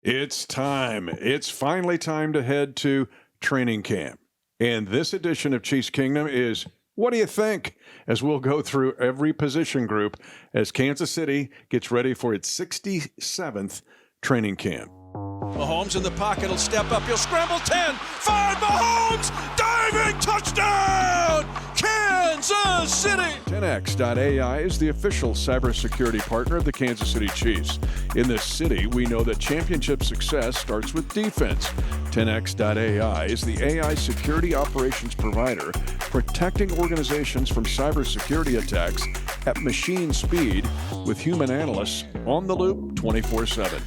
It's time. It's finally time to head to training camp. And this edition of Chiefs Kingdom is What Do You Think? As we'll go through every position group as Kansas City gets ready for its 67th training camp. Mahomes in the pocket, will step up, he'll scramble 10, 5, Mahomes, diving touchdown, Kansas City! 10x.ai is the official cybersecurity partner of the Kansas City Chiefs. In this city, we know that championship success starts with defense. 10x.ai is the AI security operations provider, protecting organizations from cybersecurity attacks at machine speed with human analysts on the loop 24/7.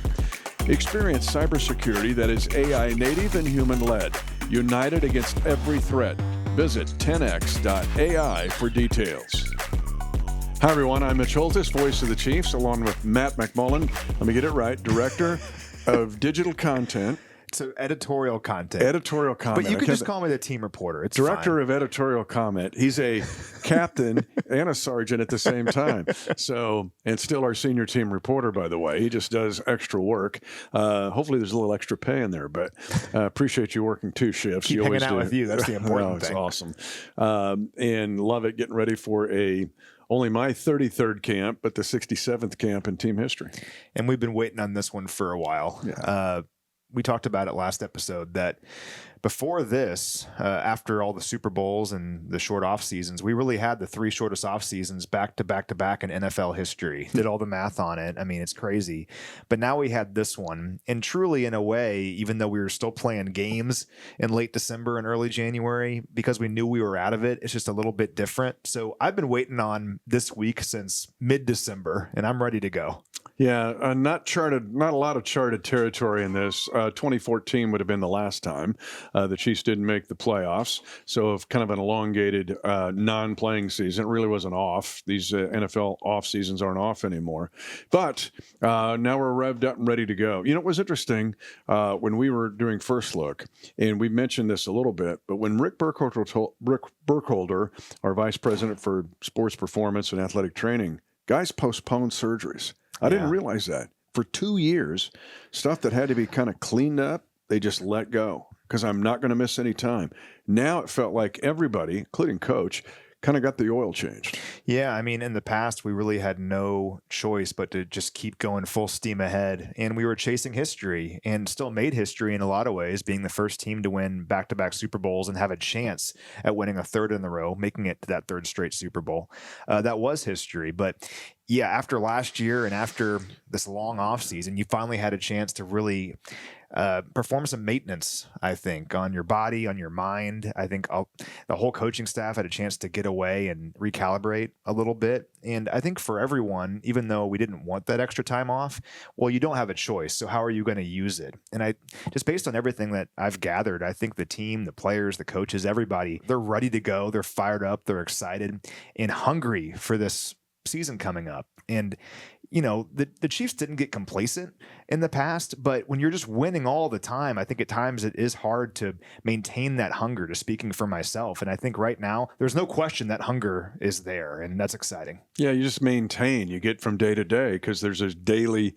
Experience cybersecurity that is AI native and human-led, united against every threat. Visit 10x.ai for details. Hi, everyone. I'm Mitch Holthus, voice of the Chiefs, along with Matt McMullen. Let me get it right. Director of Digital Content. So editorial content. Editorial comment. But you can just call me the team reporter. It's Director fine. of editorial comment. He's a captain and a sergeant at the same time. So, and still our senior team reporter, by the way. He just does extra work. Hopefully there's a little extra pay in there, but appreciate you working 2 shifts. Keep you hanging always out do. with you. That's the important It's thing. awesome. And love it getting ready for only my 33rd camp, but the 67th camp in team history. And we've been waiting on this one for a while. Yeah. We talked about it last episode that before this, after all the Super Bowls and the short off seasons, we really had the 3 shortest off seasons back to back to back in NFL history. Did all the math on it. I mean, it's crazy. But now we had this one. And truly, in a way, even though we were still playing games in late December and early January, because we knew we were out of it, it's just a little bit different. So I've been waiting on this week since mid-December, and I'm ready to go. Yeah, not a lot of charted territory in this. 2014 would have been the last time the Chiefs didn't make the playoffs. So kind of an elongated non-playing season. It really wasn't off. These NFL off seasons aren't off anymore. But now we're revved up and ready to go. You know, it was interesting when we were doing First Look, and we mentioned this a little bit, but when Rick Burkholder, our vice president for sports performance and athletic training, guys postponed surgeries. I didn't realize that. For 2 years, stuff that had to be kind of cleaned up, they just let go because I'm not going to miss any time. Now it felt like everybody, including coach, kind of got the oil changed. Yeah, I mean, in the past, we really had no choice but to just keep going full steam ahead. And we were chasing history and still made history in a lot of ways, being the first team to win back-to-back Super Bowls and have a chance at winning a 3rd in a row, making it to that 3rd straight Super Bowl. That was history. But yeah, after last year and after this long offseason, you finally had a chance to really perform some maintenance, I think, on your body, on your mind. I think the whole coaching staff had a chance to get away and recalibrate a little bit. And I think for everyone, even though we didn't want that extra time off, well, you don't have a choice. So how are you going to use it? And I just based on everything that I've gathered, I think the team, the players, the coaches, everybody, they're ready to go. They're fired up. They're excited and hungry for this season coming up. And you know, the Chiefs didn't get complacent in the past, but when you're just winning all the time, I think at times it is hard to maintain that hunger, just speaking for myself. And I think right now there's no question that hunger is there, and that's exciting. Yeah, you just maintain. You get from day to day because there's those daily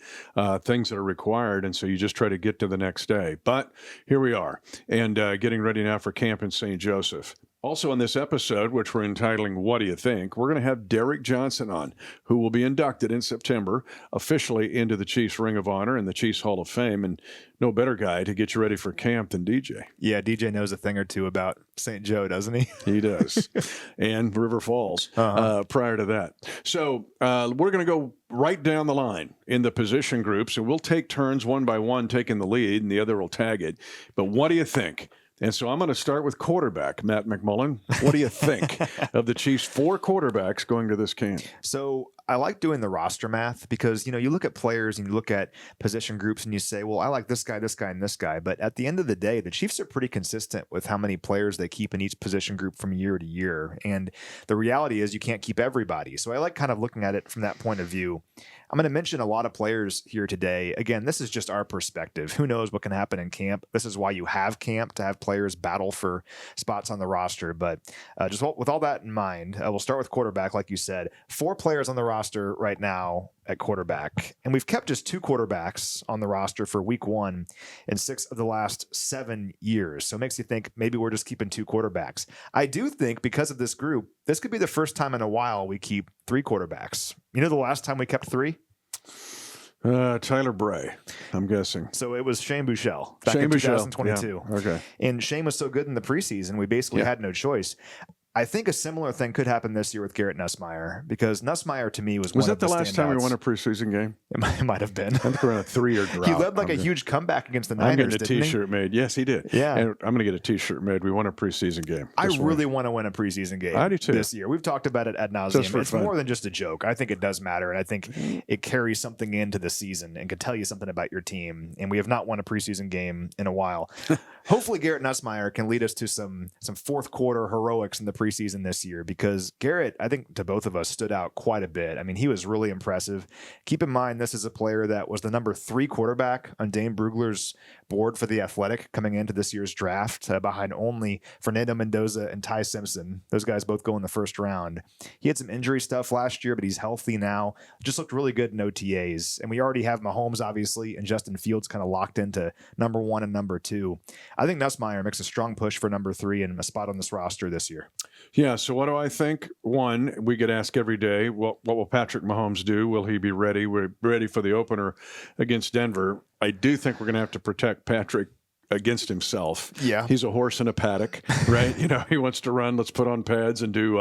things that are required, and so you just try to get to the next day. But here we are, and getting ready now for camp in St. Joseph. Also on this episode, which we're entitling What Do You Think?, we're going to have Derrick Johnson on, who will be inducted in September officially into the Chiefs Ring of Honor and the Chiefs Hall of Fame. And no better guy to get you ready for camp than DJ. Yeah, DJ knows a thing or two about St. Joe, doesn't he? He does. And River Falls prior to that. So we're going to go right down the line in the position groups, and we'll take turns one by one taking the lead, and the other will tag it. But what do you think? And so I'm going to start with quarterback, Matt McMullen. What do you think of the Chiefs' 4 quarterbacks going to this camp? So I like doing the roster math because, you know, you look at players and you look at position groups and you say, well, I like this guy, and this guy. But at the end of the day, the Chiefs are pretty consistent with how many players they keep in each position group from year to year. And the reality is you can't keep everybody. So I like kind of looking at it from that point of view. I'm going to mention a lot of players here today. Again, this is just our perspective. Who knows what can happen in camp? This is why you have camp, to have players battle for spots on the roster. But just with all that in mind, we'll start with quarterback, like you said. 4 players on the roster right now at quarterback, and we've kept just 2 quarterbacks on the roster for week 1 in 6 of the last 7 years. So it makes you think maybe we're just keeping 2 quarterbacks. I do think because of this group, this could be the first time in a while we keep 3 quarterbacks. You know the last time we kept 3? Tyler Bray, I'm guessing. So it was Shane Buechele back in 2022. Yeah. Okay. And Shane was so good in the preseason, we basically had no choice. I think a similar thing could happen this year with Garrett Nussmeier, because Nussmeier to me was one that of the last time we standouts. won a preseason game? It might have been. I think we're on a 3-year drought. He led like a huge comeback against the Niners. I'm getting a didn't he? T-shirt made. Yes, he did. Yeah. And I'm going to get a T-shirt made. We won a preseason game. I really want to win a preseason game. I do too. This year. We've talked about it ad nauseum. It's more than just a joke. I think it does matter, and I think it carries something into the season and could tell you something about your team. And we have not won a preseason game in a while. Hopefully, Garrett Nussmeier can lead us to some fourth quarter heroics in the preseason this year, because Garrett, I think to both of us, stood out quite a bit. I mean, he was really impressive. Keep in mind, this is a player that was the number 3 quarterback on Dane Brugler's board for the Athletic coming into this year's draft, behind only Fernando Mendoza and Ty Simpson. Those guys both go in the first round. He had some injury stuff last year, but he's healthy now. Just looked really good in OTAs. And we already have Mahomes, obviously, and Justin Fields kind of locked into number 1 and number 2. I think Nussmeier makes a strong push for number 3 and a spot on this roster this year. Yeah, so what do I think? One, we get asked every day, what will Patrick Mahomes do? Will he be ready? We're ready for the opener against Denver. I do think we're going to have to protect Patrick against himself. Yeah. He's a horse in a paddock, right? He wants to run. Let's put on pads and do,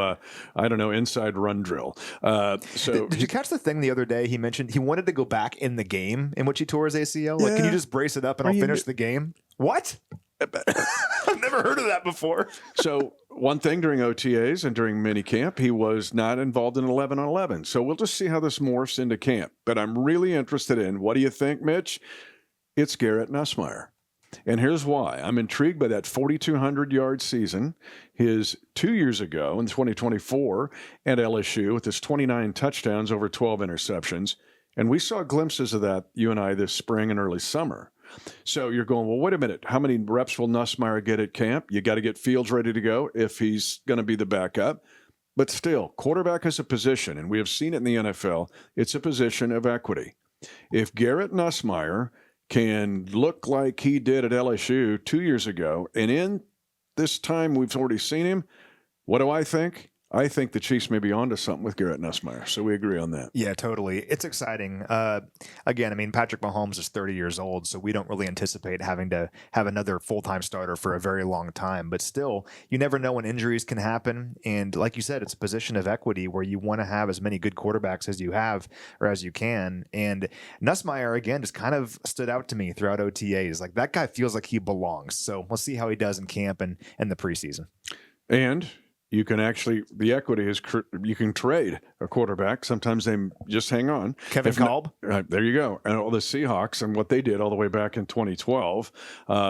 inside run drill. So did you catch the thing the other day? He mentioned he wanted to go back in the game in which he tore his ACL. Like, can you just brace it up and I'll finish the game? What? I've never heard of that before. So one thing during OTAs and during minicamp, he was not involved in 11-on-11. So we'll just see how this morphs into camp. But I'm really interested in, what do you think, Mitch? It's Garrett Nussmeier. And here's why. I'm intrigued by that 4,200-yard season, his 2 years ago in 2024 at LSU with his 29 touchdowns over 12 interceptions. And we saw glimpses of that, you and I, this spring and early summer. So you're going, well, wait a minute. How many reps will Nussmeier get at camp? You got to get Fields ready to go if he's going to be the backup. But still, quarterback is a position, and we have seen it in the NFL. It's a position of equity. If Garrett Nussmeier can look like he did at LSU 2 years ago, and in this time we've already seen him, what do I think? I think the Chiefs may be onto something with Garrett Nussmeier, so we agree on that. Yeah, totally. It's exciting. Again, I mean, Patrick Mahomes is 30 years old, so we don't really anticipate having to have another full-time starter for a very long time. But still, you never know when injuries can happen. And like you said, it's a position of equity where you want to have as many good quarterbacks as you have or as you can. And Nussmeier, again, just kind of stood out to me throughout OTAs. Like, that guy feels like he belongs. So we'll see how he does in camp and in the preseason. And you can actually, the equity is, you can trade a quarterback. Sometimes they just hang on. Kevin Kolb? There you go. And all the Seahawks and what they did all the way back in 2012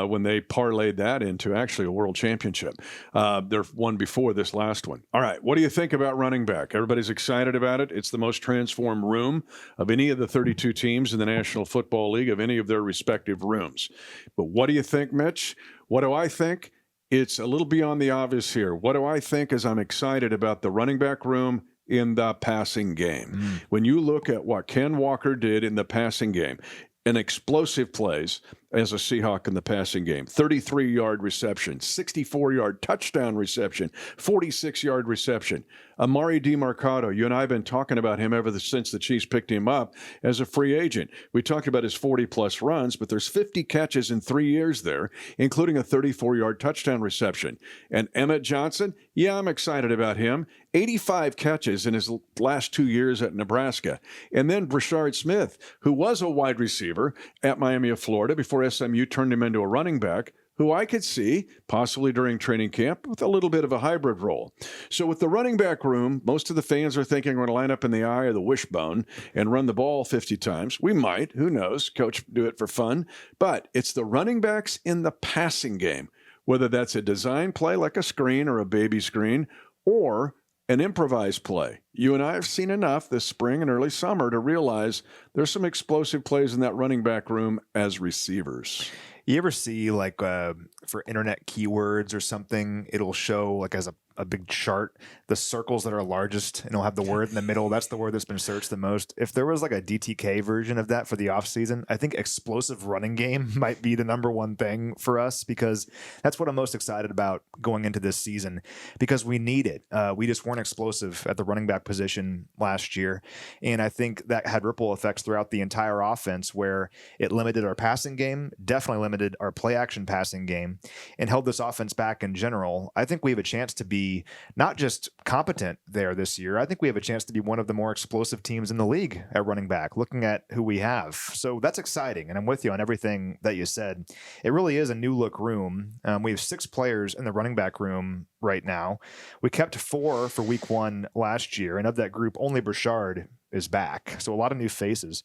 when they parlayed that into actually a world championship. They're one before this last one. All right. What do you think about running back? Everybody's excited about it. It's the most transformed room of any of the 32 teams in the National Football League, of any of their respective rooms. But what do you think, Mitch? What do I think? It's a little beyond the obvious here. What do I think is I'm excited about the running back room in the passing game. When you look at what Ken Walker did in the passing game, an explosive plays as a Seahawk in the passing game, 33-yard reception, 64-yard touchdown reception, 46-yard reception. Amari DiMercato, you and I have been talking about him ever since the Chiefs picked him up as a free agent. We talked about his 40-plus runs, but there's 50 catches in 3 years there, including a 34-yard touchdown reception. And Emmett Johnson, yeah, I'm excited about him. 85 catches in his last 2 years at Nebraska. And then Brashard Smith, who was a wide receiver at Miami of Florida before SMU turned him into a running back, who I could see possibly during training camp with a little bit of a hybrid role. So with the running back room, most of the fans are thinking we're going to line up in the eye of the wishbone and run the ball 50 times. We might, who knows, coach do it for fun. But it's the running backs in the passing game, whether that's a design play like a screen or a baby screen or an improvised play. You and I have seen enough this spring and early summer to realize there's some explosive plays in that running back room as receivers. You ever see, like, for internet keywords or something, it'll show, like, as a a big chart, the circles that are largest, and it'll have the word in the middle. That's the word that's been searched the most. If there was like a DTK version of that for the offseason, I think explosive running game might be the number one thing for us, because that's what I'm most excited about going into this season, because we need it. We just weren't explosive at the running back position last year. And I think that had ripple effects throughout the entire offense, where it limited our passing game, definitely limited our play action passing game, and held this offense back in general. I think we have a chance to be not just competent there this year. I think we have a chance to be one of the more explosive teams in the league at running back, looking at who we have. So that's exciting. And I'm with you on everything that you said. It really is a new look room. We have 6 players in the running back room right now. We kept 4 for week 1 last year. And of that group, only Burchard is back. So a lot of new faces.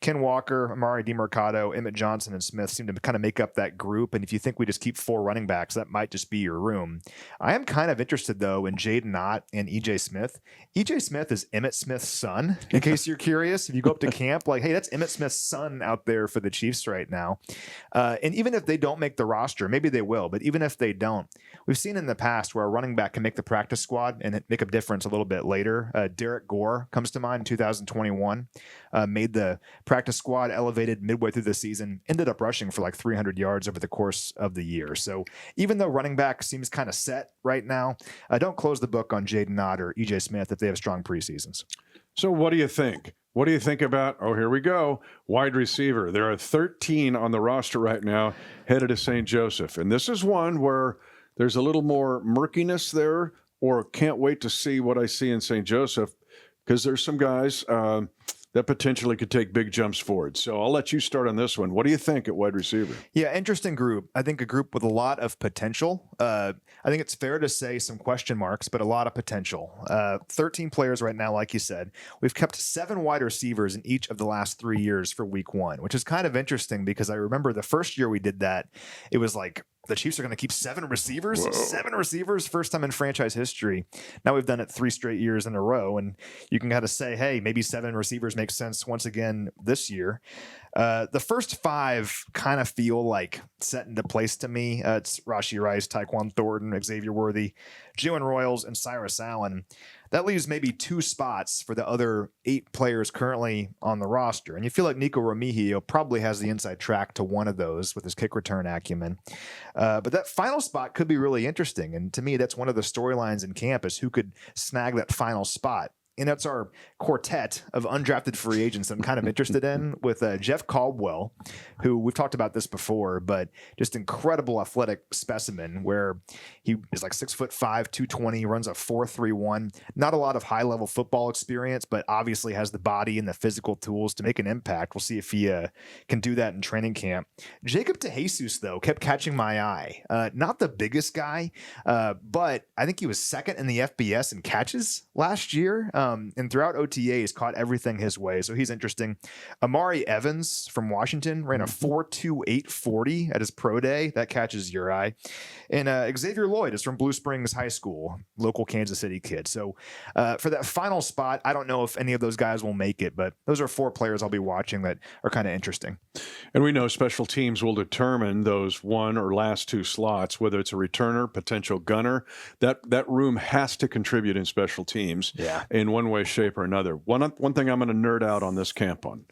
Ken Walker, Amari DiMercado, Emmett Johnson, and Smith seem to kind of make up that group. And if you think we just keep 4 running backs, that might just be your room. I am kind of interested, though, in Jaden Ott and E.J. Smith. E.J. Smith is Emmett Smith's son, in case you're curious. If you go up to camp, like, hey, that's Emmett Smith's son out there for the Chiefs right now. And even if they don't make the roster, maybe they will, but even if they don't, we've seen in the past where a running back can make the practice squad and make a difference a little bit later. Derrick Gore comes to mind in 2021, made the practice squad, elevated midway through the season, ended up rushing for like 300 yards over the course of the year. So even though running back seems kind of set right now, don't close the book on Jaden Ott or E.J. Smith if they have strong preseasons. So what do you think? What do you think about, here we go, wide receiver? There are 13 on the roster right now headed to St. Joseph. And this is one where there's a little more murkiness there, or can't wait to see what I see in St. Joseph, because there's some guys that potentially could take big jumps forward. So I'll let you start on this one. What do you think at wide receiver? Yeah, interesting group. I think a group with a lot of potential. I think it's fair to say some question marks, but a lot of potential. 13 players right now, like you said. We've kept 7 wide receivers in each of the last 3 years for week 1, which is kind of interesting, because I remember the first year we did that, it was like, the Chiefs are going to keep 7 receivers. Whoa. 7 receivers, first time in franchise history. Now we've done it 3 straight years in a row, and you can kind of say, hey, maybe 7 receivers makes sense once again this year. The first 5 kind of feel like set into place to me. It's Rashee Rice, Tyquan Thornton, Xavier Worthy, Jalen Royals, and Cyrus Allen. That leaves maybe 2 spots for the other 8 players currently on the roster. And you feel like Nico Remigio probably has the inside track to one of those with his kick return acumen. But that final spot could be really interesting. And to me, that's one of the storylines in camp, is who could snag that final spot. And that's our quartet of undrafted free agents that I'm kind of interested in, with Jeff Caldwell, who we've talked about this before, but just incredible athletic specimen, where he is like 6'5", 220, runs a 4.31. Not a lot of high level football experience, but obviously has the body and the physical tools to make an impact. We'll see if he can do that in training camp. Jacob DeJesus, though, kept catching my eye. Not the biggest guy, but I think he was second in the FBS in catches last year. And throughout OTAs, caught everything his way. So he's interesting. Amari Evans from Washington ran a 4.28 40 at his pro day. That catches your eye. And Xavier Lloyd is from Blue Springs High School, local Kansas City kid. So for that final spot, I don't know if any of those guys will make it, but those are 4 players I'll be watching that are kind of interesting. And we know special teams will determine those 1 or last 2 slots, whether it's a returner, potential gunner. That room has to contribute in special teams. Yeah. In one way, shape, or another. One thing I'm going to nerd out on this camp on,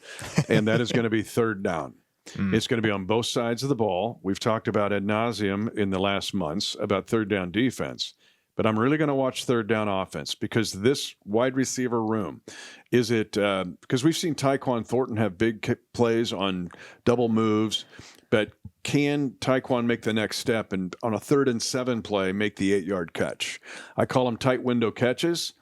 and that is going to be third down. It's going to be on both sides of the ball. We've talked about ad nauseum in the last months about third down defense, but I'm really going to watch third down offense, because this wide receiver room, is it because we've seen Tyquan Thornton have big plays on double moves, but can Tyquan make the next step and on a 3rd and 7 play make the 8-yard catch? I call them tight window catches.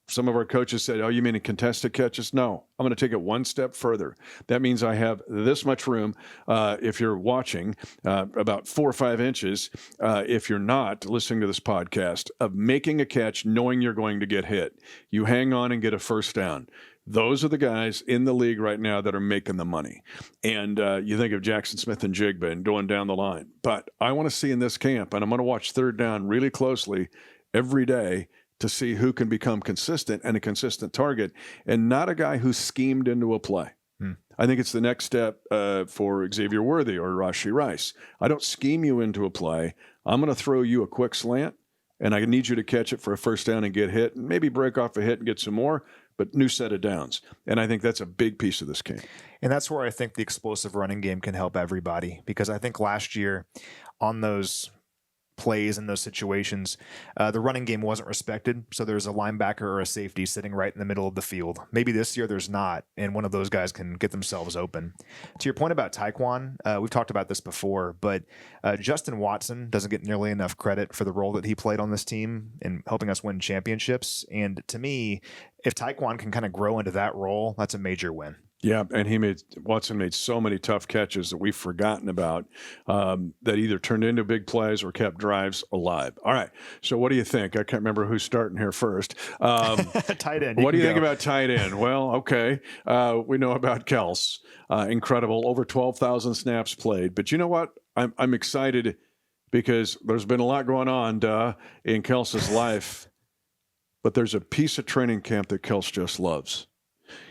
Some of our coaches said, you mean in contested catches? No, I'm going to take it one step further. That means I have this much room, if you're watching, about 4 or 5 inches, if you're not listening to this podcast, of making a catch knowing you're going to get hit. You hang on and get a first down. Those are the guys in the league right now that are making the money. And you think of Jackson Smith and Jigba and going down the line. But I want to see in this camp, and I'm going to watch third down really closely every day, to see who can become consistent and a consistent target, and not a guy who's schemed into a play. I think it's the next step for Xavier Worthy or Rashee Rice. I don't scheme you into a play. I'm going to throw you a quick slant. and I need you to catch it for a first down and get hit, and maybe break off a hit and get some more, but new set of downs. And I think that's a big piece of this game. And that's where I think the explosive running game can help everybody, because I think last year on those plays in those situations, the running game wasn't respected. So there's a linebacker or a safety sitting right in the middle of the field. Maybe this year there's not, and one of those guys can get themselves open. To your point about Tyquan, we've talked about this before, but Justin Watson doesn't get nearly enough credit for the role that he played on this team in helping us win championships. And to me, if Tyquan can kind of grow into that role, that's a major win. Yeah, and Watson made so many tough catches that we've forgotten about that either turned into big plays or kept drives alive. All right, so what do you think? I can't remember who's starting here first. Tight end. What do you think about tight end? Well, okay, we know about Kels. Incredible, over 12,000 snaps played. But you know what? I'm excited because there's been a lot going on in Kels's life, but there's a piece of training camp that Kels just loves.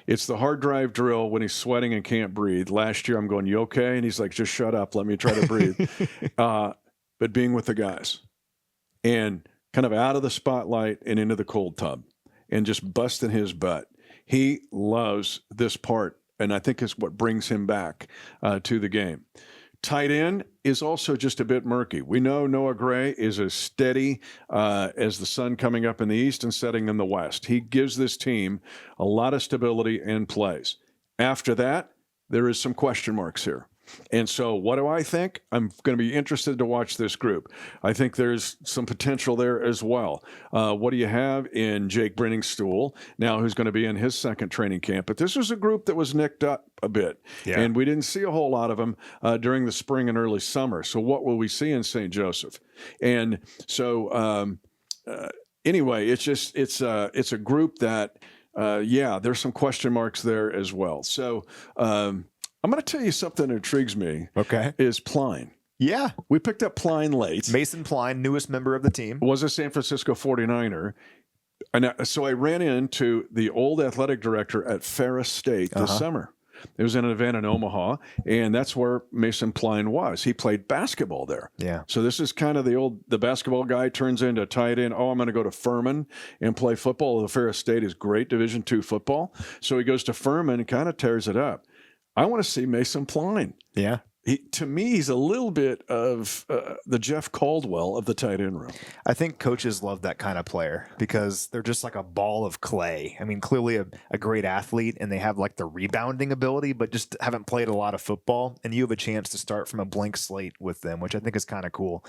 It's the hard drive drill when he's sweating and can't breathe. Last year, I'm going, you okay? And he's like, just shut up. Let me try to breathe. But being with the guys and kind of out of the spotlight and into the cold tub and just busting his butt. He loves this part, and I think it's what brings him back to the game. Tight end is also just a bit murky. We know Noah Gray is as steady as the sun coming up in the east and setting in the west. He gives this team a lot of stability and plays. After that, there is some question marks here. And so what do I think? I'm going to be interested to watch this group. I think there's some potential there as well. What do you have in Jake Brenningstool now, who's going to be in his second training camp? But this was a group that was nicked up a bit, and we didn't see a whole lot of them during the spring and early summer. So what will we see in St. Joseph? And so anyway, it's a group that, there's some question marks there as well. So I'm going to tell you something that intrigues me. Okay. Is Pline. Yeah. We picked up Pline late. Mason Pline, newest member of the team. Was a San Francisco 49er. And so I ran into the old athletic director at Ferris State this summer. It was in an event in Omaha, and that's where Mason Pline was. He played basketball there. Yeah. So this is kind of the basketball guy turns into tight end. Oh, I'm going to go to Furman and play football. The Ferris State is great Division II football. So he goes to Furman and kind of tears it up. I want to see Mason Pline. Yeah. To me, he's a little bit of the Jeff Caldwell of the tight end room. I think coaches love that kind of player because they're just like a ball of clay. I mean, clearly a great athlete, and they have like the rebounding ability, but just haven't played a lot of football. And you have a chance to start from a blank slate with them, which I think is kind of cool.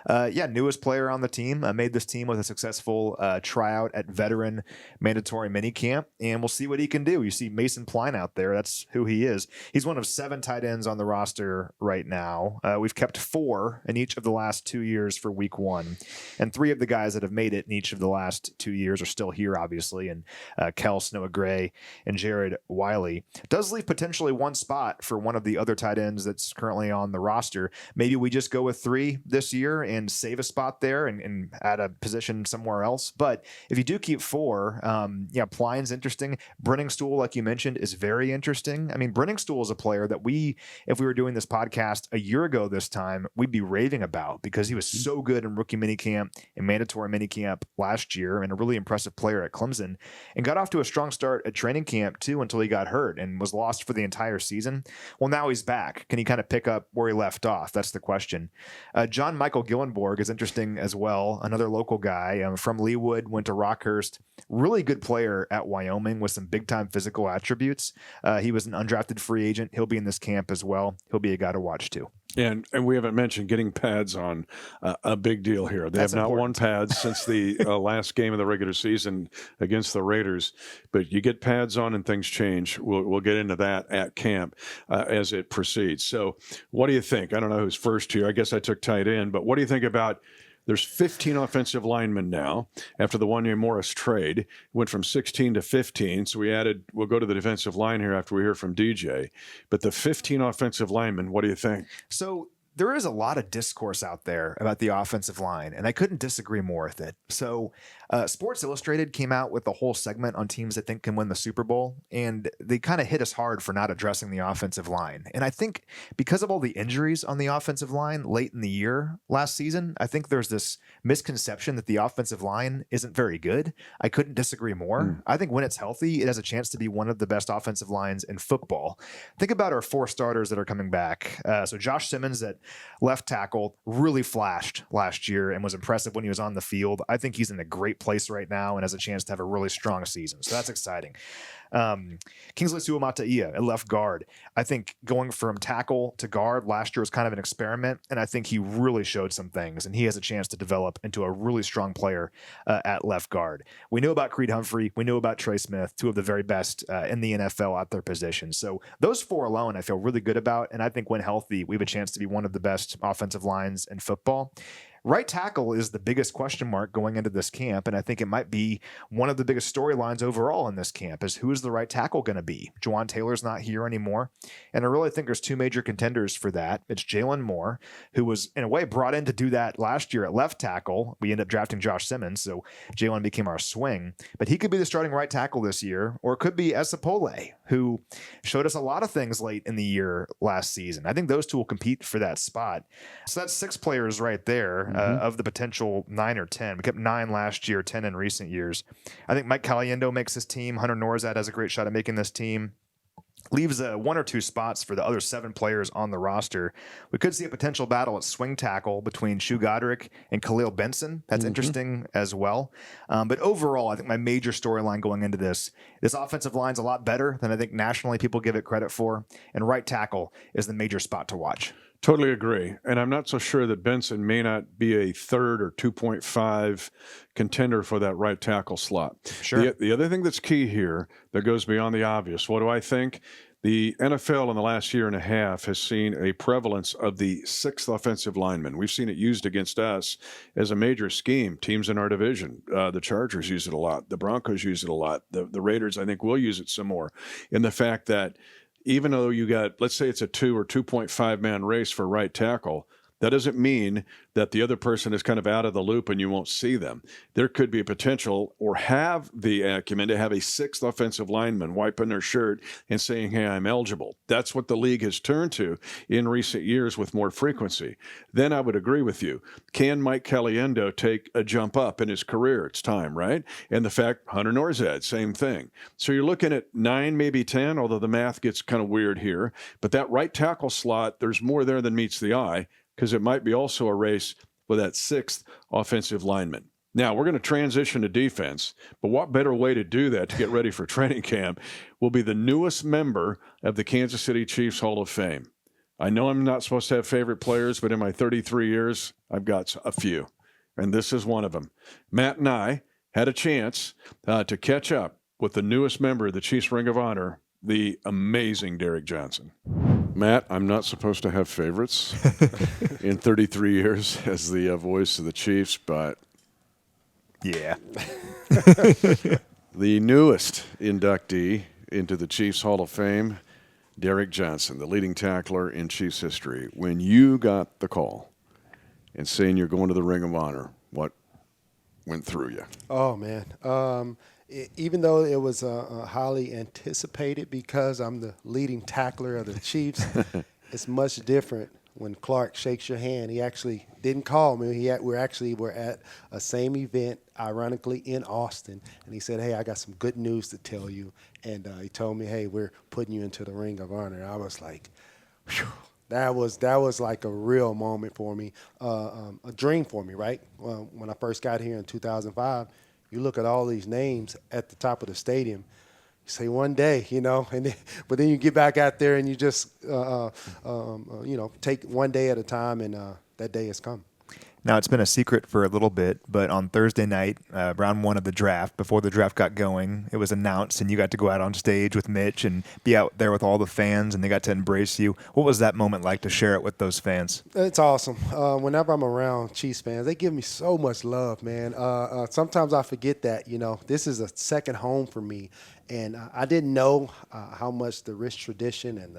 Newest player on the team. Made this team with a successful tryout at veteran mandatory minicamp, and we'll see what he can do. You see Mason Pline out there. That's who he is. He's one of 7 tight ends on the roster right now. We've kept 4 in each of the last 2 years for week 1, and 3 of the guys that have made it in each of the last 2 years are still here, obviously, and Kels, Noah Gray, and Jared Wiley. Does leave potentially 1 spot for one of the other tight ends that's currently on the roster. Maybe we just go with 3 this year and save a spot there and add a position somewhere else. But if you do keep 4, Pline's interesting. Brenningstool, like you mentioned, is very interesting. I mean, Brenningstool is a player that if we were doing this podcast a year ago this time, we'd be raving about because he was so good in rookie minicamp and mandatory minicamp last year, and a really impressive player at Clemson, and got off to a strong start at training camp too until he got hurt and was lost for the entire season. Well, now he's back. Can he kind of pick up where he left off? That's the question. John Michael Gillenborg is interesting as well. Another local guy from Leawood, went to Rockhurst. Really good player at Wyoming with some big-time physical attributes. He was an undrafted free agent. He'll be in this camp as well. He'll be a guy to watch too. And we haven't mentioned getting pads on, a big deal here. They have not worn pads since the last game of the regular season against the Raiders, but you get pads on and things change. We'll get into that at camp as it proceeds. So what do you think? I don't know who's first here. I guess I took tight end, but what do you think about there's 15 offensive linemen now after the Wanya Morris trade. Went from 16 to 15. So we'll go to the defensive line here after we hear from DJ. But the 15 offensive linemen, what do you think? So there is a lot of discourse out there about the offensive line, and I couldn't disagree more with it. So Sports Illustrated came out with a whole segment on teams that think can win the Super Bowl, and they kind of hit us hard for not addressing the offensive line. And I think because of all the injuries on the offensive line late in the year last season, I think there's this misconception that the offensive line isn't very good. I couldn't disagree more. I think when it's healthy, it has a chance to be one of the best offensive lines in football. Think about our 4 starters that are coming back. So Josh Simmons at left tackle really flashed last year and was impressive when he was on the field. I think he's in a great place right now and has a chance to have a really strong season. So that's exciting. Kingsley Suamataia at left guard. I think going from tackle to guard last year was kind of an experiment, and I think he really showed some things, and he has a chance to develop into a really strong player at left guard. We know about Creed Humphrey. We know about Trey Smith, 2 of the very best in the NFL at their position. So those 4 alone I feel really good about, and I think when healthy, we have a chance to be one of the best offensive lines in football. Right tackle is the biggest question mark going into this camp, and I think it might be one of the biggest storylines overall in this camp is who is the right tackle going to be? Juwan Taylor's not here anymore, and I really think there's 2 major contenders for that. It's Jalen Moore, who was in a way brought in to do that last year at left tackle. We ended up drafting Josh Simmons, so Jalen became our swing, but he could be the starting right tackle this year, or it could be Esapole, who showed us a lot of things late in the year last season. I think those 2 will compete for that spot. So that's 6 players right there. Of the potential 9 or 10. We kept 9 last year, 10 in recent years. I think Mike Caliendo makes this team. Hunter Norzad has a great shot at making this team. Leaves 1 or 2 spots for the other 7 players on the roster. We could see a potential battle at swing tackle between Shu Godric and Khalil Benson. That's interesting as well. But overall, I think my major storyline going into this offensive line's a lot better than I think nationally people give it credit for. And right tackle is the major spot to watch. Totally agree. And I'm not so sure that Benson may not be a 3rd or 2.5 contender for that right tackle slot. Sure. The other thing that's key here that goes beyond the obvious, what do I think? The NFL in the last year and a half has seen a prevalence of the 6th offensive lineman. We've seen it used against us as a major scheme. Teams in our division, the Chargers use it a lot. The Broncos use it a lot. The Raiders, I think, will use it some more. In the fact that even though you got, let's say it's a 2 or 2.5 man race for right tackle, that doesn't mean that the other person is kind of out of the loop and you won't see them. There could be a potential or have the acumen to have a 6th offensive lineman wiping their shirt and saying, hey, I'm eligible. That's what the league has turned to in recent years with more frequency. Then I would agree with you. Can Mike Caliendo take a jump up in his career? It's time, right? And the fact, Hunter Norzad, same thing. So you're looking at 9, maybe 10, although the math gets kind of weird here. But that right tackle slot, there's more there than meets the eye, because it might be also a race with that 6th offensive lineman. Now, we're going to transition to defense, but what better way to do that to get ready for training camp will be the newest member of the Kansas City Chiefs Hall of Fame. I know I'm not supposed to have favorite players, but in my 33 years, I've got a few, and this is one of them. Matt and I had a chance to catch up with the newest member of the Chiefs Ring of Honor, the amazing Derrick Johnson. Matt, I'm not supposed to have favorites in 33 years as the voice of the Chiefs, but yeah. The newest inductee into the Chiefs Hall of Fame, Derrick Johnson, the leading tackler in Chiefs history. When you got the call and saying you're going to the Ring of Honor, what went through you? Oh, man. Even though it was highly anticipated because I'm the leading tackler of the Chiefs, it's much different when Clark shakes your hand. He actually didn't call me. We're at a same event, ironically, in Austin. And he said, hey, I got some good news to tell you. And he told me, hey, we're putting you into the Ring of Honor. I was like, whew. That was like a real moment for me, a dream for me, right? When I first got here in 2005, you look at all these names at the top of the stadium. You say one day, but then you get back out there and you just, take one day at a time, and that day has come. Now, it's been a secret for a little bit, but on Thursday night, round 1 of the draft, before the draft got going, it was announced, and you got to go out on stage with Mitch and be out there with all the fans, and they got to embrace you. What was that moment like to share it with those fans? It's awesome. Whenever I'm around Chiefs fans, they give me so much love, man. Sometimes I forget that, this is a second home for me. And I didn't know how much the rich tradition and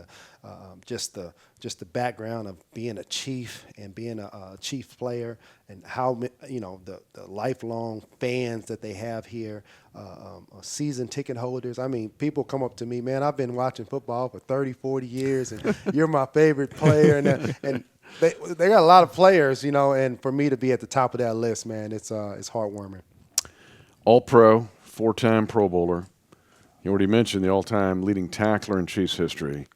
just the background of being a Chief and being a Chief player, and how the lifelong fans that they have here, season ticket holders. I mean, people come up to me, man, I've been watching football for 30, 40 years, and you're my favorite player, and they got a lot of players, and for me to be at the top of that list, man, it's heartwarming. All-Pro, 4-time Pro Bowler. You already mentioned the all-time leading tackler in Chiefs history,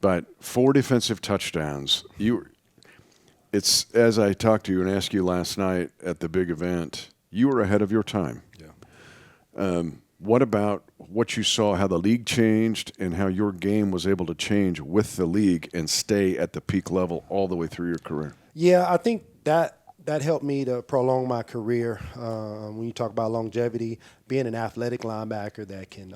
but 4 defensive touchdowns. It's as I talked to you and asked you last night at the big event, you were ahead of your time. Yeah. What about what you saw, how the league changed, and how your game was able to change with the league and stay at the peak level all the way through your career? Yeah, I think that helped me to prolong my career. When you talk about longevity, being an athletic linebacker that can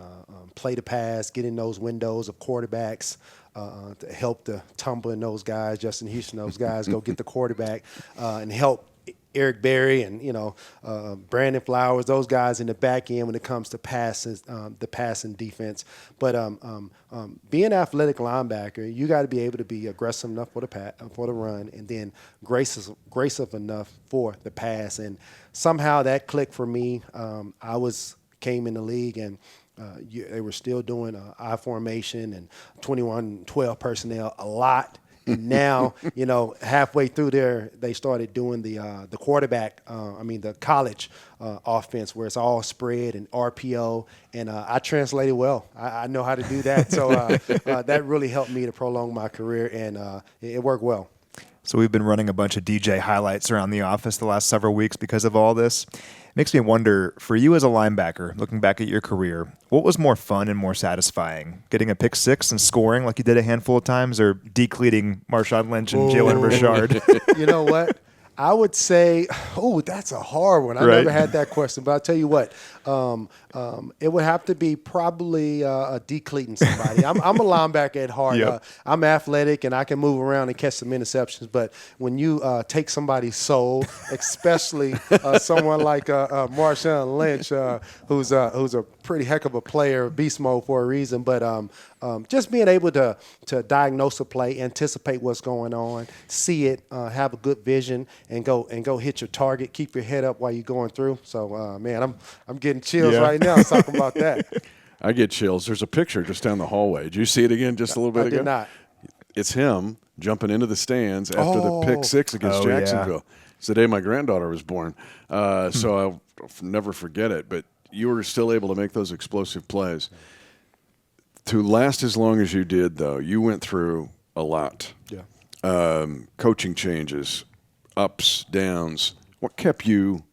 play the pass, get in those windows of quarterbacks, to help the tumbling those guys, Justin Houston, those guys, go get the quarterback, and help Eric Berry and Brandon Flowers, those guys in the back end when it comes to passes, the passing defense. But being an athletic linebacker, you got to be able to be aggressive enough for the run, and then gracious enough for the pass. And somehow that clicked for me. I came in the league, and they were still doing I formation and 21-12 personnel a lot. And now, halfway through there, they started doing the quarterback, the college offense, where it's all spread and RPO, and I translated well. I know how to do that, so that really helped me to prolong my career, and it worked well. So we've been running a bunch of DJ highlights around the office the last several weeks because of all this. It makes me wonder, for you as a linebacker, looking back at your career, what was more fun and more satisfying? Getting a pick six and scoring like you did a handful of times, or decleating Marshawn Lynch and Jalen Richard? You know what? I would say, that's a hard one. I never had that question, but I'll tell you what, it would have to be probably decleating somebody. I'm a linebacker at heart. Yep. I'm athletic, and I can move around and catch some interceptions, but when you take somebody's soul, especially someone like Marshawn Lynch, who's a pretty heck of a player, beast mode for a reason, but just being able to diagnose a play, anticipate what's going on, see it, have a good vision, and go hit your target. Keep your head up while you're going through. So, man, I'm getting chills right now talking about that. I get chills. There's a picture just down the hallway. Did you see it again just a little bit ago? I did not. It's him jumping into the stands after the pick six against Jacksonville. Yeah. It's the day my granddaughter was born. So I'll never forget it. But you were still able to make those explosive plays. To last as long as you did, though, you went through a lot. Yeah. Coaching changes, ups, downs. What kept you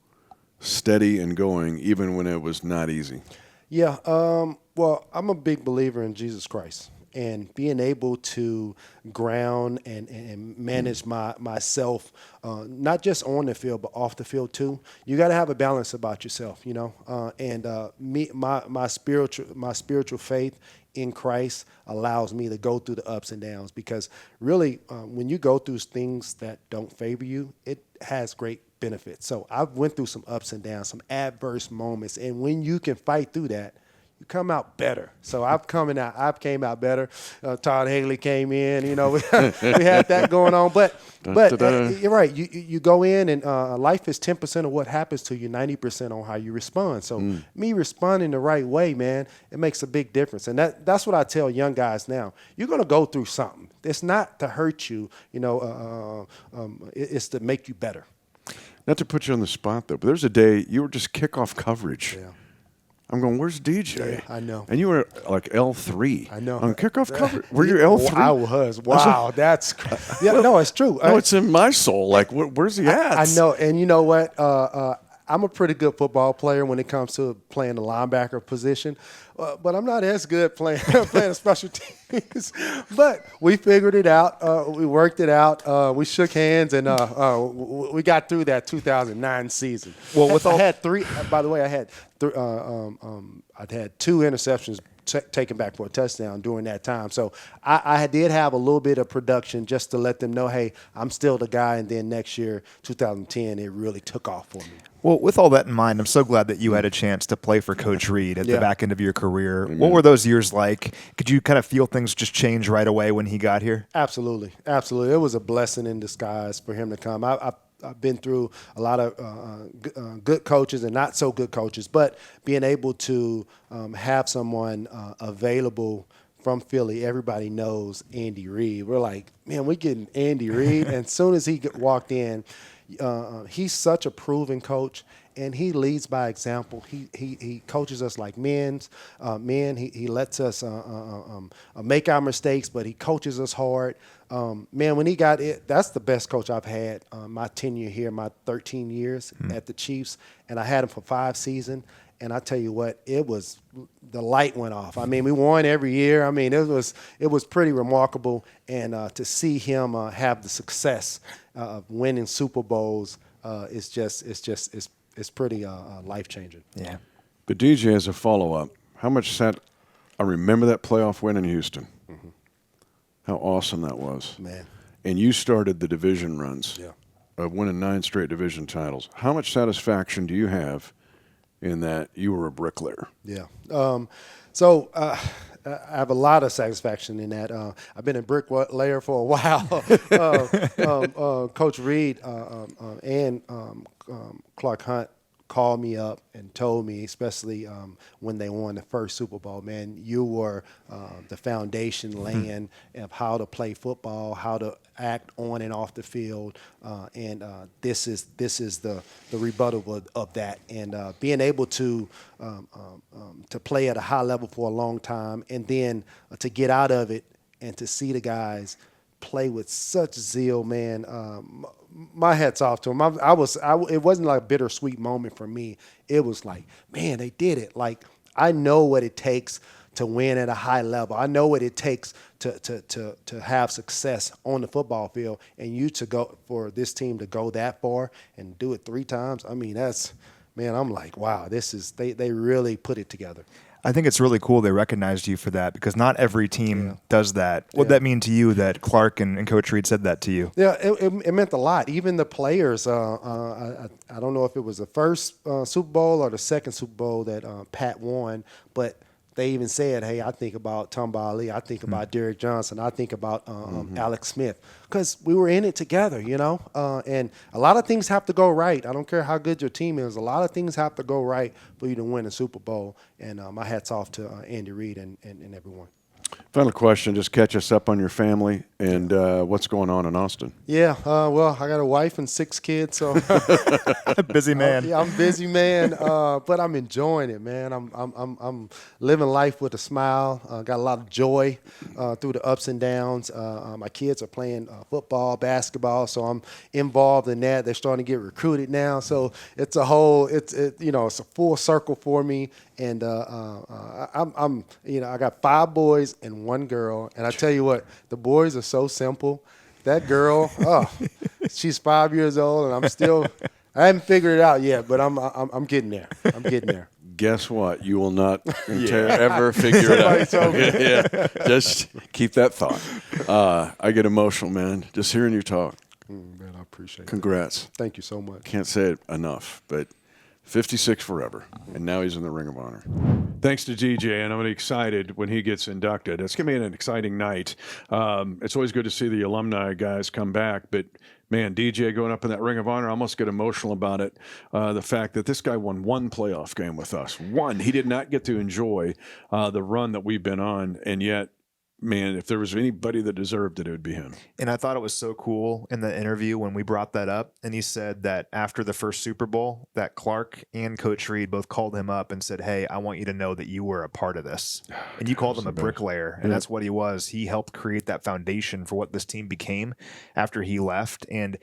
steady and going even when it was not easy? Yeah. Well, I'm a big believer in Jesus Christ, and being able to ground and manage myself, not just on the field, but off the field too. You got to have a balance about yourself, and my spiritual faith in Christ allows me to go through the ups and downs, because really when you go through things that don't favor you, it has great benefits. So I've went through some ups and downs, some adverse moments, and when you can fight through that, you come out better. So I've came out better. Todd Haley came in, we had that going on. But you're right. You go in, and life is 10% of what happens to you, 90% on how you respond. So me responding the right way, man, it makes a big difference. And that's what I tell young guys now. You're going to go through something. It's not to hurt you, it's to make you better. Not to put you on the spot, though, but there's a day you were just kickoff coverage. Yeah. I'm going, where's DJ? Yeah, I know. And you were like L3. I know. On kickoff coverage. Were you L3? I was. Wow, that's – yeah, no, it's true. No, it's in my soul. Like, where's he at? I know. And you know what? I'm a pretty good football player when it comes to playing the linebacker position, but I'm not as good playing special teams. But we figured it out. We worked it out. We shook hands, and we got through that 2009 season. Well, with I had three. By the way, I had 2 interceptions taken back for a touchdown during that time. So I did have a little bit of production just to let them know, hey, I'm still the guy. And then next year, 2010, it really took off for me. Well, with all that in mind, I'm so glad that you had a chance to play for Coach Reed at the back end of your career. What were those years like? Could you kind of feel things just change right away when he got here? Absolutely. Absolutely. It was a blessing in disguise for him to come. I've been through a lot of good coaches and not so good coaches, but being able to have someone available from Philly, everybody knows Andy Reid. We're like, man, we're getting Andy Reid. And as soon as he walked in, he's such a proven coach, and he leads by example. He coaches us like men. He lets us make our mistakes, but he coaches us hard. Man, when he got it, that's the best coach I've had my tenure here, my 13 years at the Chiefs, and I had him for 5 seasons. And I tell you what, the light went off. I mean, we won every year. I mean, it was pretty remarkable, and to see him have the success of winning Super Bowls it's pretty life changing. Yeah. But DJ, as a follow-up, how much I remember that playoff win in Houston. Mm-hmm. How awesome that was. Man. And you started the division runs Yeah. of winning 9 straight division titles. How much satisfaction do you have in that you were a bricklayer? Yeah. So I have a lot of satisfaction in that. I've been a bricklayer for a while. Coach Reed and Clark Hunt called me up and told me, especially when they won the first Super Bowl, man, you were the foundation laying of how to play football, how to act on and off the field, and this is the rebuttal of that. And being able to play at a high level for a long time, and then to get out of it and to see the guys play with such zeal, man. My hat's off to him. It wasn't like a bittersweet moment for me. It was like, man, they did it. Like, I know what it takes to win at a high level. I know what it takes to have success on the football field, and for this team to go that far and do it 3 times. I mean, I'm like, wow, they really put it together. I think it's really cool they recognized you for that, because not every team does that. What did that mean to you that Clark and Coach Reed said that to you? Yeah, it meant a lot. Even the players, I don't know if it was the first Super Bowl or the second Super Bowl that Pat won, but they even said, hey, I think about Tamba Ali, I think about Derrick Johnson, I think about Alex Smith, because we were in it together, and a lot of things have to go right. I don't care how good your team is. A lot of things have to go right for you to win a Super Bowl, and my hat's off to Andy Reid and everyone. Final question, just catch us up on your family and what's going on in Austin. Yeah, well, I got a wife and 6 kids, so busy man. I'm busy man, but I'm enjoying it, man. I'm living life with a smile. Got a lot of joy through the ups and downs. My kids are playing football, basketball, so I'm involved in that. They're starting to get recruited now, so it's a full circle for me. And I got 5 boys and 1 girl, and I tell you what, the boys are so simple. That girl, she's 5 years old, and I haven't figured it out yet, but I'm getting there. I'm getting there. Guess what? You will not ever figure it out. Yeah, just keep that thought. I get emotional, man, just hearing you talk. Man, I appreciate it. Congrats. Thank you so much. Can't say it enough, but 56 forever, and now he's in the Ring of Honor. Thanks to DJ, and I'm really excited when he gets inducted. It's going to be an exciting night. It's always good to see the alumni guys come back, but man, DJ going up in that Ring of Honor, I almost get emotional about it. The fact that this guy won 1 playoff game with us. 1. He did not get to enjoy the run that we've been on, and yet, man, if there was anybody that deserved it, it would be him. And I thought it was so cool in the interview when we brought that up. And he said that after the first Super Bowl, that Clark and Coach Reed both called him up and said, hey, I want you to know that you were a part of this. And you called him a bricklayer. And that's what he was. He helped create that foundation for what this team became after he left. And,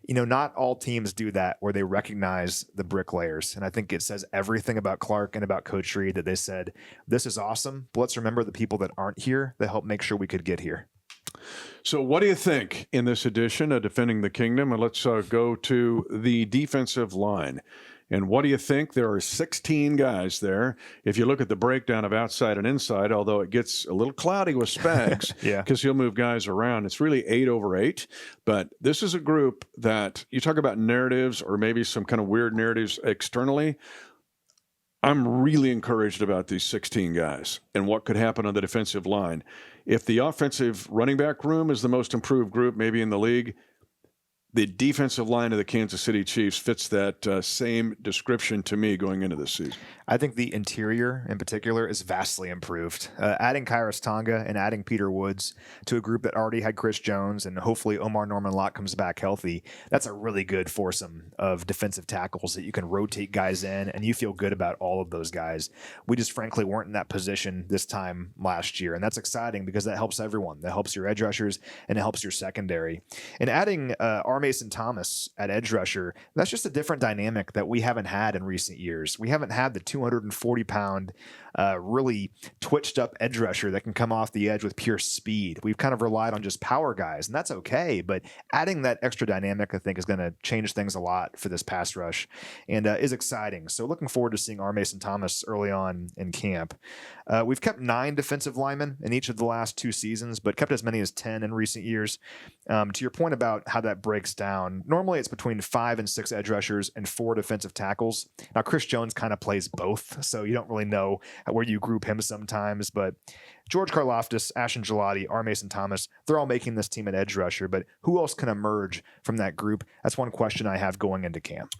not all teams do that where they recognize the bricklayers. And I think it says everything about Clark and about Coach Reed that they said, this is awesome, but let's remember the people that aren't here that helped make sure we could get here. So what do you think in this edition of Defending the Kingdom? And let's go to the defensive line. And what do you think? There are 16 guys there. If you look at the breakdown of outside and inside, although it gets a little cloudy with Spags, Yeah. because he'll move guys around, it's really 8/8. But this is a group that you talk about narratives or maybe some kind of weird narratives externally. I'm really encouraged about these 16 guys and what could happen on the defensive line. If the offensive running back room is the most improved group maybe in the league, the defensive line of the Kansas City Chiefs fits that same description to me going into this season. I think the interior in particular is vastly improved. Adding Kairos Tonga and adding Peter Woods to a group that already had Chris Jones and hopefully Omar Norman-Lott comes back healthy, that's a really good foursome of defensive tackles that you can rotate guys in, and you feel good about all of those guys. We just frankly weren't in that position this time last year, and that's exciting because that helps everyone. That helps your edge rushers, and it helps your secondary. And adding R. Mason Thomas at edge rusher, that's just a different dynamic that we haven't had in recent years. We haven't had the 240-pound, really twitched up edge rusher that can come off the edge with pure speed. We've kind of relied on just power guys, and that's okay. But adding that extra dynamic, I think, is going to change things a lot for this pass rush and is exciting. So looking forward to seeing R. Mason Thomas early on in camp. We've kept 9 defensive linemen in each of the last 2 seasons, but kept as many as 10 in recent years. To your point about how that breaks down, normally it's between 5 and 6 edge rushers and 4 defensive tackles. Now, Chris Jones kind of plays both, so you don't really know where you group him sometimes, but George Karlaftis, Ashton Gelati, R. Mason Thomas, they're all making this team an edge rusher, but who else can emerge from that group? That's one question I have going into camp.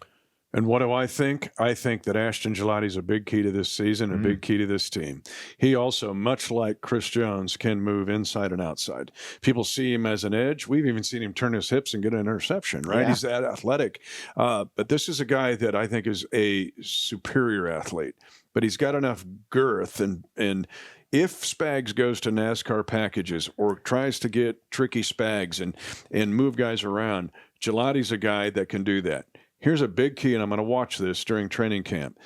And what do I think? I think that Ashton Gelati is a big key to this season, a big key to this team. He also, much like Chris Jones, can move inside and outside. People see him as an edge. We've even seen him turn his hips and get an interception, right? Yeah. He's that athletic. But this is a guy that I think is a superior athlete. But he's got enough girth. And if Spags goes to NASCAR packages or tries to get tricky Spags and move guys around, Gelati's a guy that can do that. Here's a big key, and I'm going to watch this during training camp.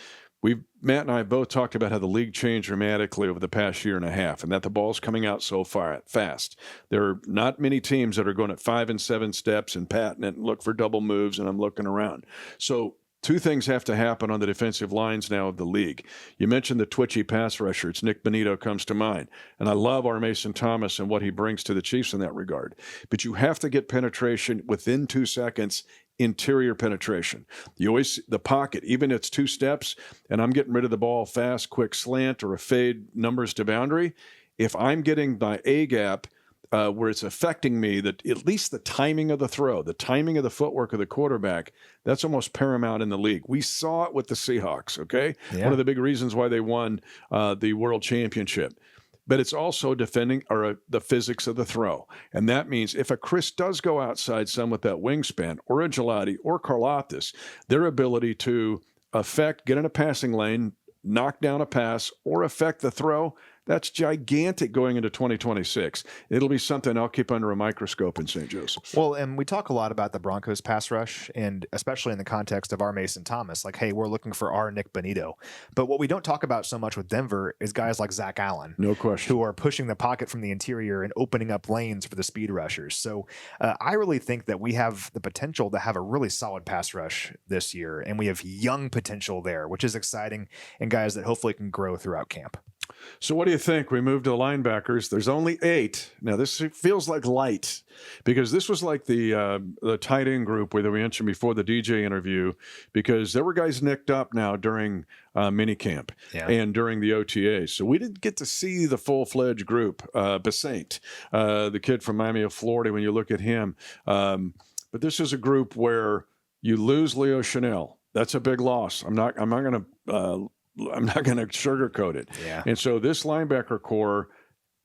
Matt and I both talked about how the league changed dramatically over the past year and a half, and that the ball's coming out so far fast. There are not many teams that are going at 5 and 7 steps and patting it and look for double moves, and I'm looking around. So 2 things have to happen on the defensive lines now of the league. You mentioned the twitchy pass rushers. Nick Bonito comes to mind. And I love R. Mason Thomas and what he brings to the Chiefs in that regard. But you have to get penetration within 2 seconds, interior penetration. The pocket, even it's 2 steps, and I'm getting rid of the ball fast, quick slant, or a fade numbers to boundary. If I'm getting my A-gap, where it's affecting me, that at least the timing of the throw, the timing of the footwork of the quarterback, that's almost paramount in the league. We saw it with the Seahawks, okay? Yeah. One of the big reasons why they won the world championship. But it's also defending the physics of the throw. And that means if a Chris does go outside some with that wingspan, or a Gelati or Karlaftis, their ability to get in a passing lane, knock down a pass, or affect the throw, that's gigantic going into 2026. It'll be something I'll keep under a microscope in St. Joseph. Well, and we talk a lot about the Broncos pass rush, and especially in the context of R. Mason Thomas, like, hey, we're looking for our Nick Bonito. But what we don't talk about so much with Denver is guys like Zach Allen. No question. Who are pushing the pocket from the interior and opening up lanes for the speed rushers. So I really think that we have the potential to have a really solid pass rush this year, and we have young potential there, which is exciting, and guys that hopefully can grow throughout camp. So what do you think? We moved to the linebackers. There's only 8. Now, this feels like light because this was like the tight end group that we mentioned before the DJ interview, because there were guys nicked up now during minicamp and during the OTA. So we didn't get to see the full-fledged group. Besaint, the kid from Miami of Florida, when you look at him. But this is a group where you lose Leo Chanel. That's a big loss. I'm not going to sugarcoat it. Yeah. And so this linebacker core,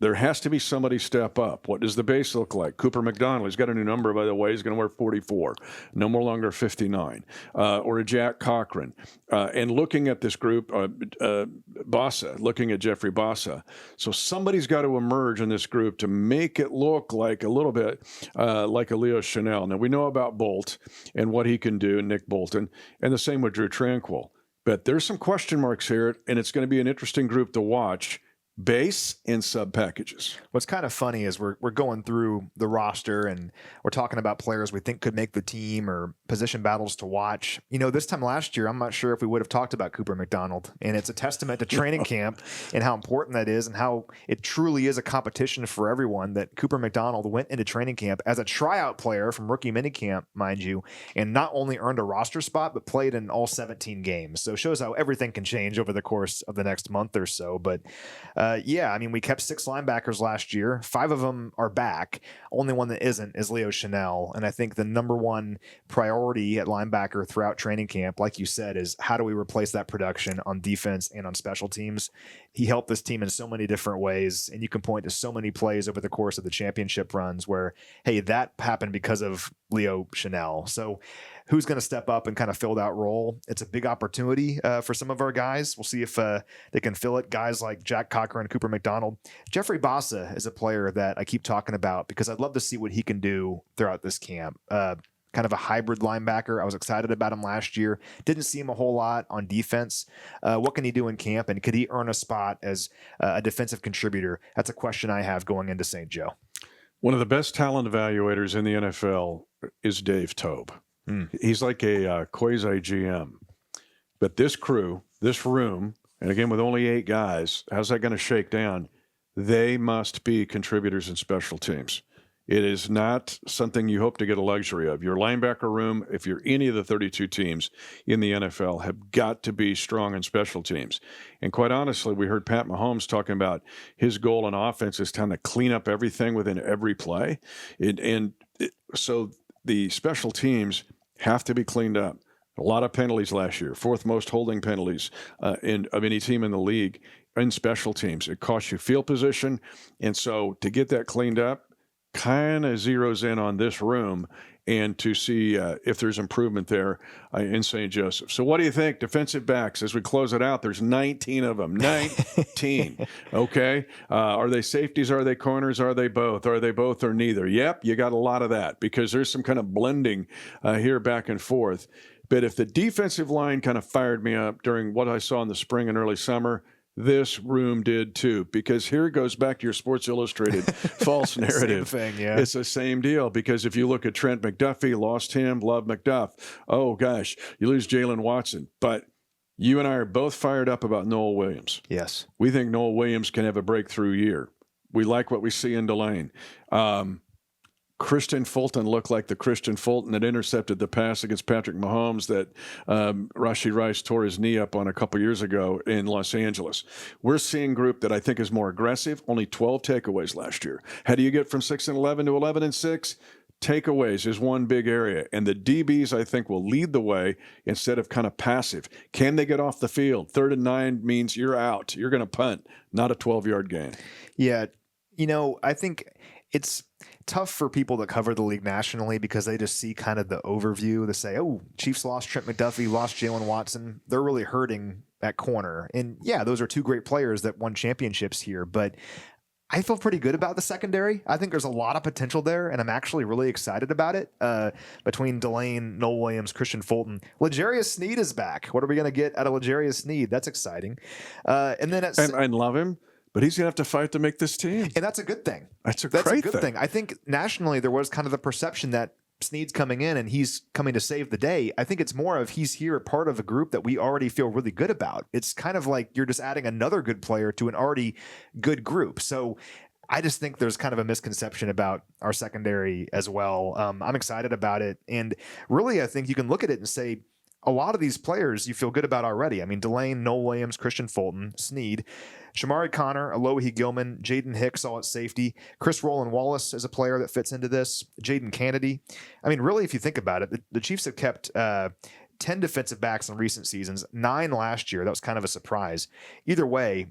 there has to be somebody step up. What does the base look like? Cooper McDonald, he's got a new number, by the way. He's going to wear 44, no more longer 59. Or a Jack Cochran. And looking at this group, Bossa, looking at Jeffrey Bossa. So somebody's got to emerge in this group to make it look like a little bit like a Leo Chanel. Now, we know about Bolt and what he can do, Nick Bolton, and the same with Drew Tranquil. But there's some question marks here, and it's going to be an interesting group to watch. base and sub packages. What's kind of funny is we're going through the roster and we're talking about players we think could make the team or position battles to watch. You know, this time last year, I'm not sure if we would have talked about Cooper McDonald. And it's a testament to training camp and how important that is and how it truly is a competition for everyone that Cooper McDonald went into training camp as a tryout player from rookie minicamp, mind you, and not only earned a roster spot, but played in all 17 games. So it shows how everything can change over the course of the next month or so. But yeah, I mean, we kept 6 linebackers last year. 5 of them are back. Only one that isn't is Leo Chanel. And I think the number one priority at linebacker throughout training camp, like you said, is how do we replace that production on defense and on special teams? He helped this team in so many different ways. And you can point to so many plays over the course of the championship runs where, hey, that happened because of Leo Chanel. So who's going to step up and kind of fill that role? It's a big opportunity for some of our guys. We'll see if they can fill it. Guys like Jack Cochran, Cooper McDonald. Jeffrey Bassa is a player that I keep talking about because I'd love to see what he can do throughout this camp. Kind of a hybrid linebacker. I was excited about him last year. Didn't see him a whole lot on defense. What can he do in camp? And could he earn a spot as a defensive contributor? That's a question I have going into St. Joe. One of the best talent evaluators in the NFL is Dave Tobe. He's like a quasi GM. But this crew, this room, and again with only 8 guys, how's that going to shake down? They must be contributors in special teams. It is not something you hope to get a luxury of. Your linebacker room, if you're any of the 32 teams in the NFL, have got to be strong in special teams. And quite honestly, we heard Pat Mahomes talking about his goal in offense is time to clean up everything within every play. So the special teams have to be cleaned up. A lot of penalties last year, 4th most holding penalties of any team in the league in special teams. It costs you field position. And so to get that cleaned up, kind of zeroes in on this room and to see if there's improvement there in St. Joseph. So what do you think? Defensive backs, as we close it out, there's 19 of them. 19. Okay. Are they safeties? Are they corners? Are they both? Are they both or neither? Yep, you got a lot of that because there's some kind of blending here back and forth. But if the defensive line kind of fired me up during what I saw in the spring and early summer, this room did too, because here it goes back to your Sports Illustrated false narrative. Same thing, yeah. It's the same deal because if you look at Trent McDuffie, lost him, love McDuff. Oh gosh, you lose Jalen Watson. But you and I are both fired up about Noel Williams. Yes. We think Noel Williams can have a breakthrough year. We like what we see in Delane. Christian Fulton looked like the Christian Fulton that intercepted the pass against Patrick Mahomes that Rashee Rice tore his knee up on a couple years ago in Los Angeles. We're seeing a group that I think is more aggressive, only 12 takeaways last year. How do you get from 6-11 to 11-6? Takeaways is one big area, and the DBs, I think, will lead the way instead of kind of passive. Can they get off the field? 3rd and 9 means you're out. You're going to punt, not a 12-yard gain. Yeah, you know, I think it's tough for people that cover the league nationally because they just see kind of the overview. They say, oh, Chiefs lost Trent McDuffie, lost Jalen Watson. They're really hurting at corner. And yeah, those are 2 great players that won championships here. But I feel pretty good about the secondary. I think there's a lot of potential there, and I'm actually really excited about it. Between Delane, Noel Williams, Christian Fulton. L'Jarius Sneed is back. What are we going to get out of L'Jarius Sneed? That's exciting. And then I love him. But he's going to have to fight to make this team. And that's a good thing. That's a great good thing. I think nationally there was kind of the perception that Sneed's coming in and he's coming to save the day. I think it's more of he's here part of a group that we already feel really good about. It's kind of like you're just adding another good player to an already good group. So I just think there's kind of a misconception about our secondary as well. I'm excited about it. And really, I think you can look at it and say, a lot of these players you feel good about already. I mean, Delane, Noel Williams, Christian Fulton, Sneed, Shamari Connor, Alohi Gilman, Jaden Hicks all at safety. Chris Rowland Wallace is a player that fits into this. Jaden Kennedy. I mean, really, if you think about it, the Chiefs have kept 10 defensive backs in recent seasons, 9 last year. That was kind of a surprise. Either way,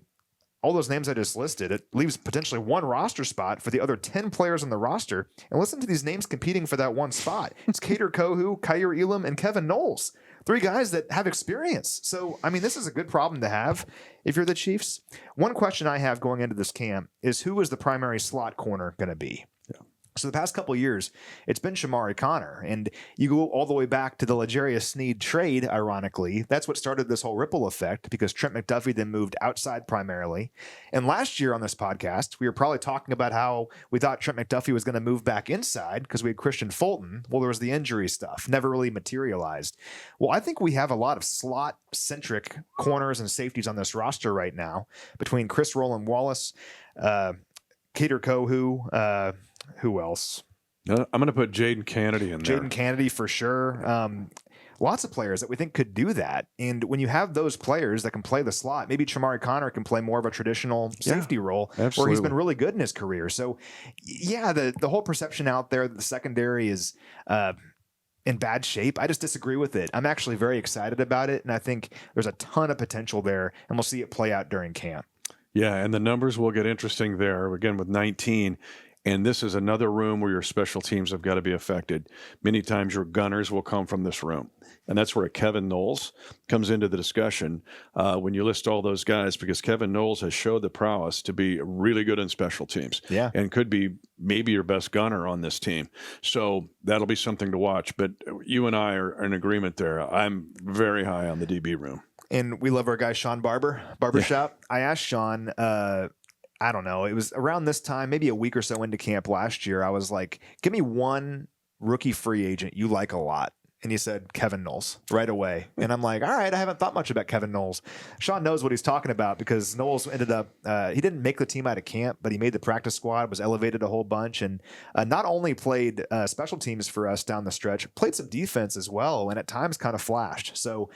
all those names I just listed, it leaves potentially 1 roster spot for the other 10 players on the roster. And listen to these names competing for that 1 spot. It's Kader Kohu, Kyer Elam, and Kevin Knowles. 3 guys that have experience. So, I mean, this is a good problem to have if you're the Chiefs. One question I have going into this camp is who is the primary slot corner going to be? Yeah. So the past couple of years, it's been Shamari Connor. And you go all the way back to the L'Jarius Sneed trade, ironically. That's what started this whole ripple effect because Trent McDuffie then moved outside primarily. And last year on this podcast, we were probably talking about how we thought Trent McDuffie was going to move back inside because we had Christian Fulton. Well, there was the injury stuff, never really materialized. Well, I think we have a lot of slot-centric corners and safeties on this roster right now between Chris Rowland-Wallace, Kader Kohu, who else? I'm going to put Jaden Kennedy in there. Jaden Kennedy for sure. Lots of players that we think could do that. And when you have those players that can play the slot, maybe Shamari Connor can play more of a traditional safety role where he's been really good in his career. So, yeah, the whole perception out there that the secondary is in bad shape, I just disagree with it. I'm actually very excited about it, and I think there's a ton of potential there, and we'll see it play out during camp. Yeah, and the numbers will get interesting there, again, with 19. And this is another room where your special teams have got to be affected. Many times your gunners will come from this room. And that's where Kevin Knowles comes into the discussion when you list all those guys, because Kevin Knowles has showed the prowess to be really good in special teams and could be maybe your best gunner on this team. So that'll be something to watch. But you and I are in agreement there. I'm very high on the DB room. And we love our guy, Sean Barbershop. I asked Sean, I don't know, it was around this time, maybe a week or so into camp last year. I was like, give me one rookie free agent you like a lot. And he said, Kevin Knowles, right away. And I'm like, all right, I haven't thought much about Kevin Knowles. Sean knows what he's talking about because Knowles ended up, he didn't make the team out of camp, but he made the practice squad, was elevated a whole bunch, and not only played special teams for us down the stretch, played some defense as well, and at times kind of flashed. So,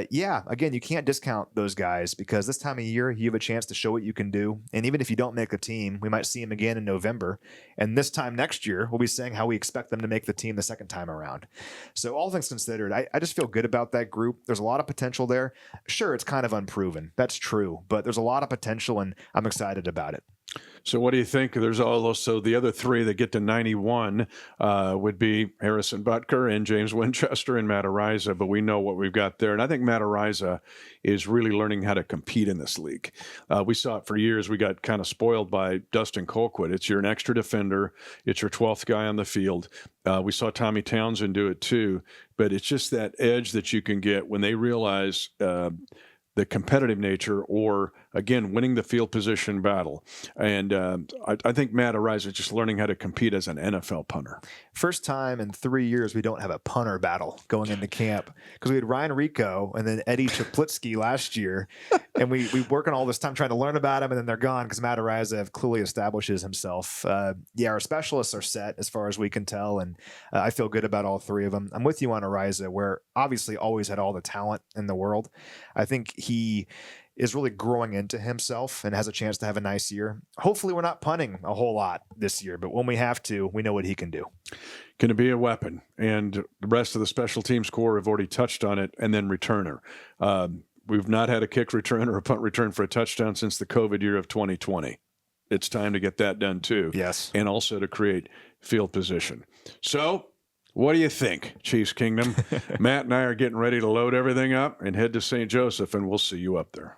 yeah, again, you can't discount those guys because this time of year, you have a chance to show what you can do. And even if you don't make the team, we might see him again in November. And this time next year, we'll be saying how we expect them to make the team the second time around. So all things considered, I just feel good about that group. There's a lot of potential there. Sure, it's kind of unproven. That's true. But there's a lot of potential, and I'm excited about it. So what do you think? There's also the other three that get to 91 would be Harrison Butker and James Winchester and Matt Araiza, but we know what we've got there. And I think Matt Araiza is really learning how to compete in this league. We saw it for years. We got kind of spoiled by Dustin Colquitt. It's an extra defender. It's your 12th guy on the field. We saw Tommy Townsend do it too, but it's just that edge that you can get when they realize the competitive nature or, again, winning the field position battle. And I think Matt Araiza is just learning how to compete as an NFL punter. First time in 3 years we don't have a punter battle going into camp because we had Ryan Rico and then Eddie Chaplitsky last year. And we work on all this time trying to learn about him, and then they're gone because Matt Araiza clearly establishes himself. Our specialists are set as far as we can tell, and I feel good about all three of them. I'm with you on Araiza, where obviously always had all the talent in the world. I think he is really growing into himself and has a chance to have a nice year. Hopefully we're not punting a whole lot this year, but when we have to, we know what he can do. Can it be a weapon? And the rest of the special teams core have already touched on it, and then returner. We've not had a kick return or a punt return for a touchdown since the COVID year of 2020. It's time to get that done too. Yes. And also to create field position. So what do you think, Chiefs Kingdom? Matt and I are getting ready to load everything up and head to St. Joseph, and we'll see you up there.